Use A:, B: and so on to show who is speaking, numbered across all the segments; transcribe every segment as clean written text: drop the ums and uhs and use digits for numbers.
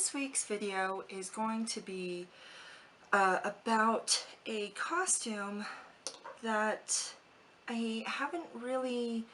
A: This week's video is going to be about a costume that I haven't really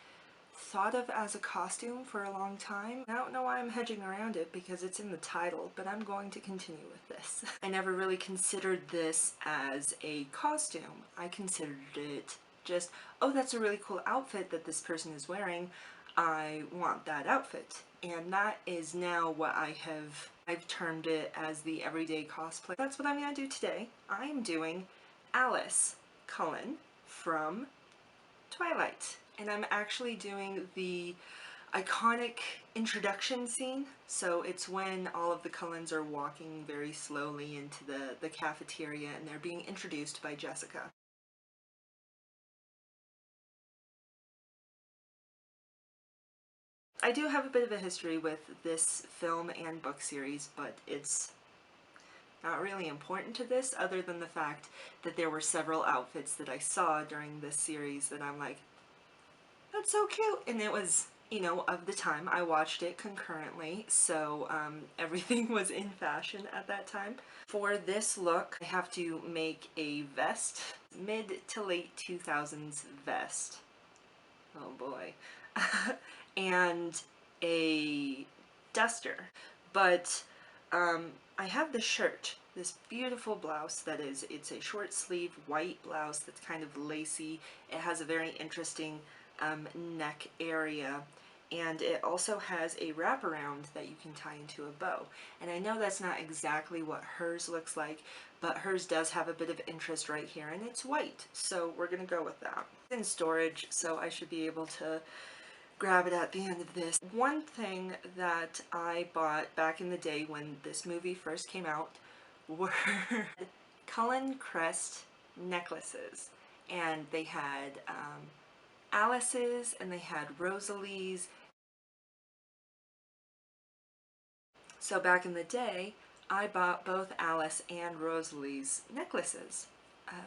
A: thought of as a costume for a long time. I don't know why I'm hedging around it because it's in the title, but I'm going to continue with this. I never really considered this as a costume. I considered it just, oh, that's a really cool outfit that this person is wearing. I want that outfit. And that is now what I've termed it as the everyday cosplay. That's what I'm going to do today. I'm doing Alice Cullen from Twilight. And I'm actually doing the iconic introduction scene. So it's when all of the Cullens are walking very slowly into the cafeteria and they're being introduced by Jessica. I do have a bit of a history with this film and book series, but it's not really important to this other than the fact that there were several outfits that I saw during this series that I'm like, that's so cute. And it was, you know, of the time. I watched it concurrently, so everything was in fashion at that time. For this look, I have to make a vest, mid to late 2000s vest. Oh boy. And a duster. But I have the shirt, this beautiful blouse that is, it's a short sleeve white blouse that's kind of lacy. It has a very interesting neck area, and it also has a wraparound that you can tie into a bow. And I know that's not exactly what hers looks like, but hers does have a bit of interest right here, and it's white, so we're gonna go with that. It's in storage, so I should be able to grab it at the end of this. One thing that I bought back in the day when this movie first came out were Cullen crest necklaces, and they had Alice's and they had Rosalie's. So back in the day, I bought both Alice and Rosalie's necklaces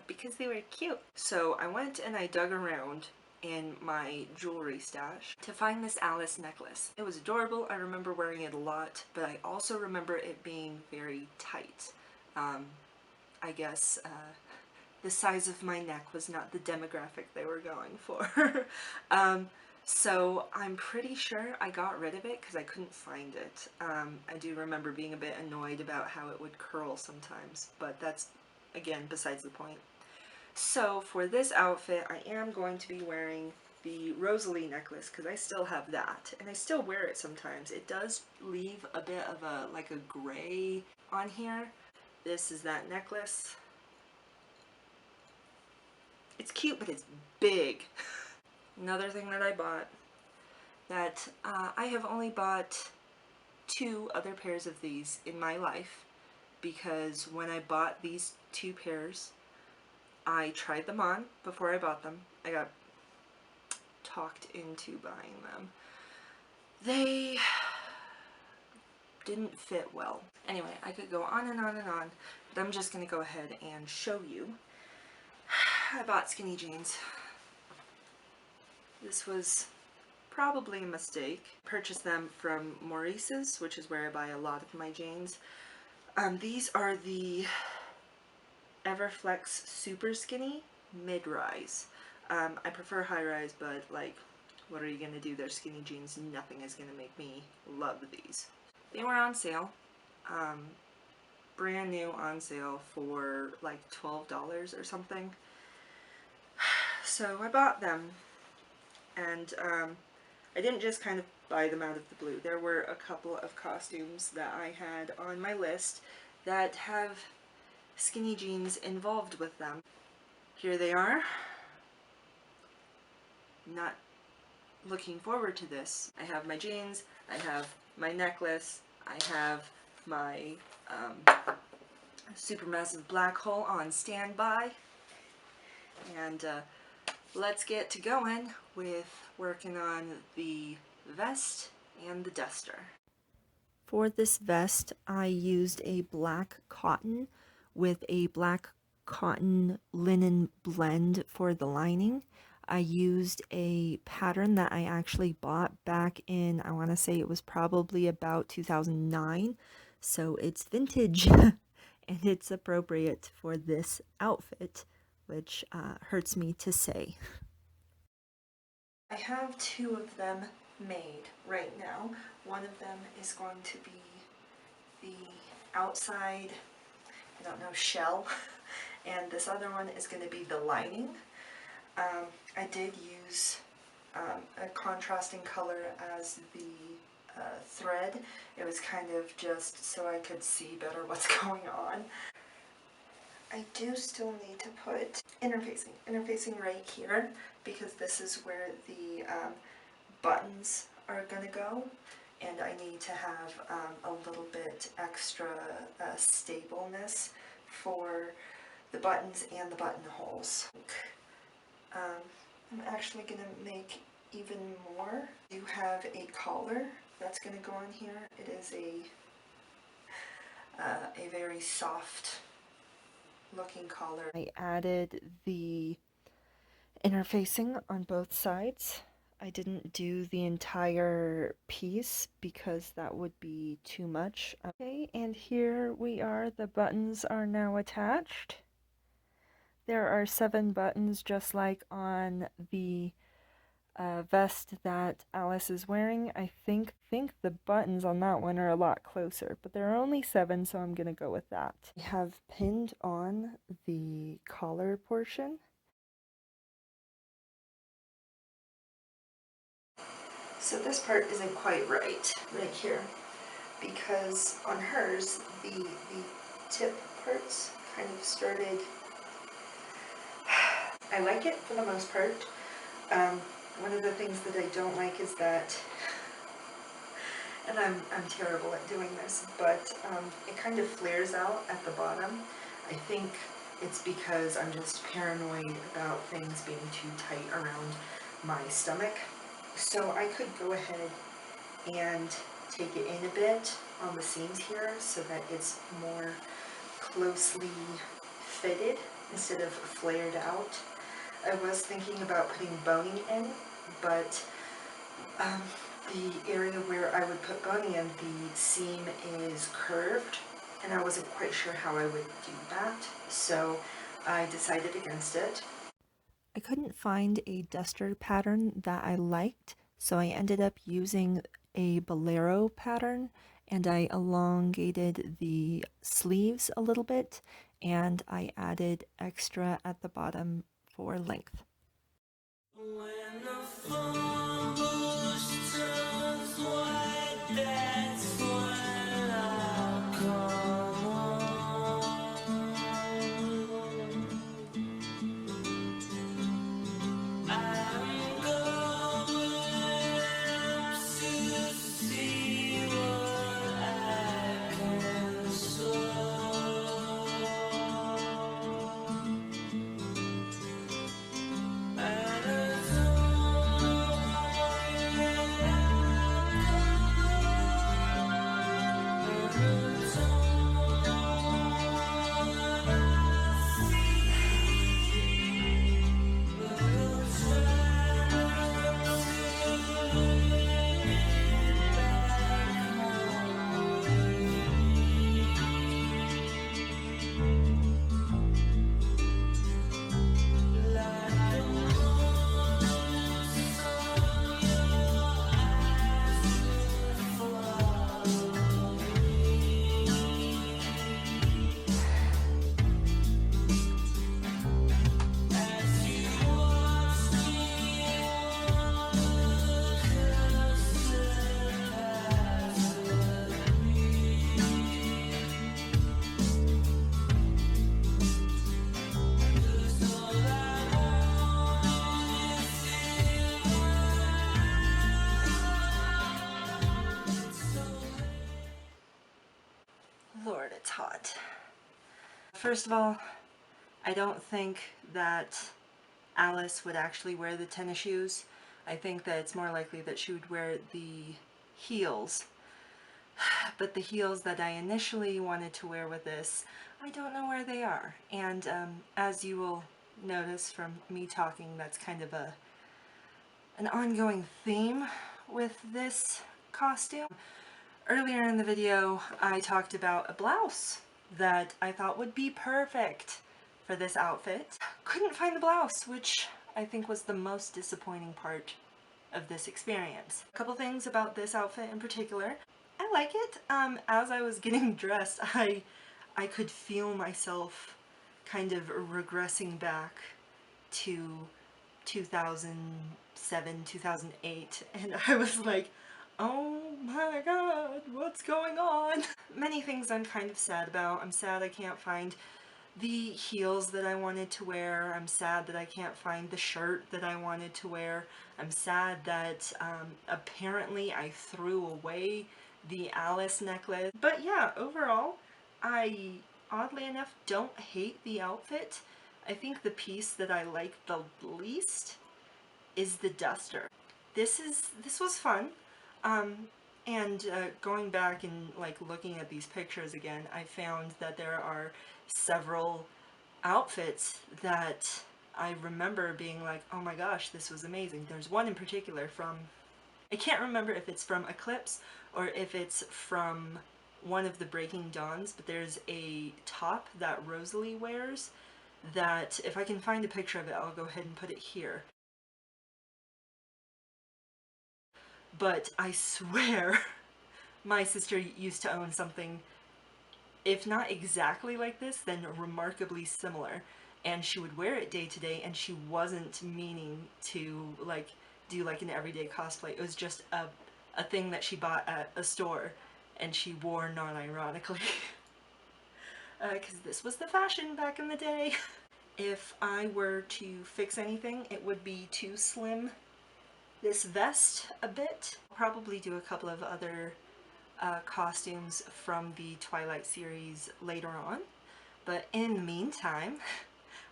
A: because they were cute. So I went and I dug around in my jewelry stash to find this Alice necklace. It was adorable. I remember wearing it a lot, but I also remember it being very tight. I guess the size of my neck was not the demographic they were going for. So I'm pretty sure I got rid of it because I couldn't find it. I do remember being a bit annoyed about how it would curl sometimes, but that's, again, besides the point. So for this outfit, I am going to be wearing the Rosalie necklace because I still have that, and I still wear it sometimes. It does leave a bit of a, like a gray on here. This is that necklace. It's cute, but it's big. Another thing that I bought that I have only bought 2 other pairs of these in my life, because when I bought these 2 pairs, I tried them on before I bought them. I got talked into buying them. They didn't fit well. Anyway, I could go on and on and on, but I'm just going to go ahead and show you. I bought skinny jeans. This was probably a mistake. Purchased them from Maurice's, which is where I buy a lot of my jeans. These are the Everflex Super Skinny Mid-Rise. I prefer high-rise, but like, what are you gonna do? They're skinny jeans. Nothing is gonna make me love these. They were on sale. Brand new on sale for like $12 or something. So I bought them, and I didn't just kind of buy them out of the blue. There were a couple of costumes that I had on my list that have skinny jeans involved with them. Here they are. Not looking forward to this. I have my jeans, I have my necklace, I have my supermassive black hole on standby, and let's get to going with working on the vest and the duster. For this vest, I used a black cotton with a black cotton linen blend for the lining. I used a pattern that I actually bought back in, I want to say it was probably about 2009. so it's vintage and it's appropriate for this outfit, which hurts me to say. I have two of them made right now. One of them is going to be the outside, I don't know, shell, and this other one is going to be the lining. I did use a contrasting color as the thread. It was kind of just so I could see better what's going on. I do still need to put interfacing right here, because this is where the buttons are going to go, and I need to have a little bit extra stableness for the buttons and the buttonholes. I'm actually going to make even more. I do have a collar that's going to go on here. It is a very soft looking collar. I added the interfacing on both sides. I didn't do the entire piece because that would be too much. Okay, and here we are. The buttons are now attached. There are 7 buttons just like on the vest that Alice is wearing. I think the buttons on that one are a lot closer, but there are only 7, so I'm gonna go with that. I have pinned on the collar portion. So this part isn't quite right here, because on hers the tip parts kind of started. I like it for the most part. One of the things that I don't like is that, and I'm terrible at doing this, but it kind of flares out at the bottom. I think it's because I'm just paranoid about things being too tight around my stomach. So I could go ahead and take it in a bit on the seams here so that it's more closely fitted instead of flared out. I was thinking about putting boning in, but the area where I would put boning in, the seam is curved, and I wasn't quite sure how I would do that, so I decided against it. I couldn't find a duster pattern that I liked, so I ended up using a bolero pattern, and I elongated the sleeves a little bit, and I added extra at the bottom for length. When the phone bush turns white, that's when I'll come home. I'm going to see what I can show. Lord, it's hot. First of all, I don't think that Alice would actually wear the tennis shoes. I think that it's more likely that she would wear the heels. But the heels that I initially wanted to wear with this, I don't know where they are. And as you will notice from me talking, that's kind of an ongoing theme with this costume. Earlier in the video, I talked about a blouse that I thought would be perfect for this outfit. Couldn't find the blouse, which I think was the most disappointing part of this experience. A couple things about this outfit in particular. I like it. As I was getting dressed, I could feel myself kind of regressing back to 2007, 2008, and I was like, oh my god, what's going on? Many things I'm kind of sad about. I'm sad I can't find the heels that I wanted to wear. I'm sad that I can't find the shirt that I wanted to wear. I'm sad that apparently I threw away the Alice necklace. But yeah, overall, I oddly enough don't hate the outfit. I think the piece that I like the least is the duster. This was fun. And going back and like looking at these pictures again, I found that there are several outfits that I remember being like, oh my gosh, this was amazing. There's one in particular from, I can't remember if it's from Eclipse or if it's from one of the Breaking Dawns, but there's a top that Rosalie wears that, if I can find a picture of it, I'll go ahead and put it here. But I swear my sister used to own something, if not exactly like this, then remarkably similar. And she would wear it day to day, and she wasn't meaning to like do like an everyday cosplay. It was just a thing that she bought at a store and she wore non-ironically. Because this was the fashion back in the day. If I were to fix anything, it would be to slim this vest a bit. I'll probably do a couple of other costumes from the Twilight series later on. But in the meantime,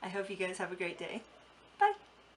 A: I hope you guys have a great day. Bye!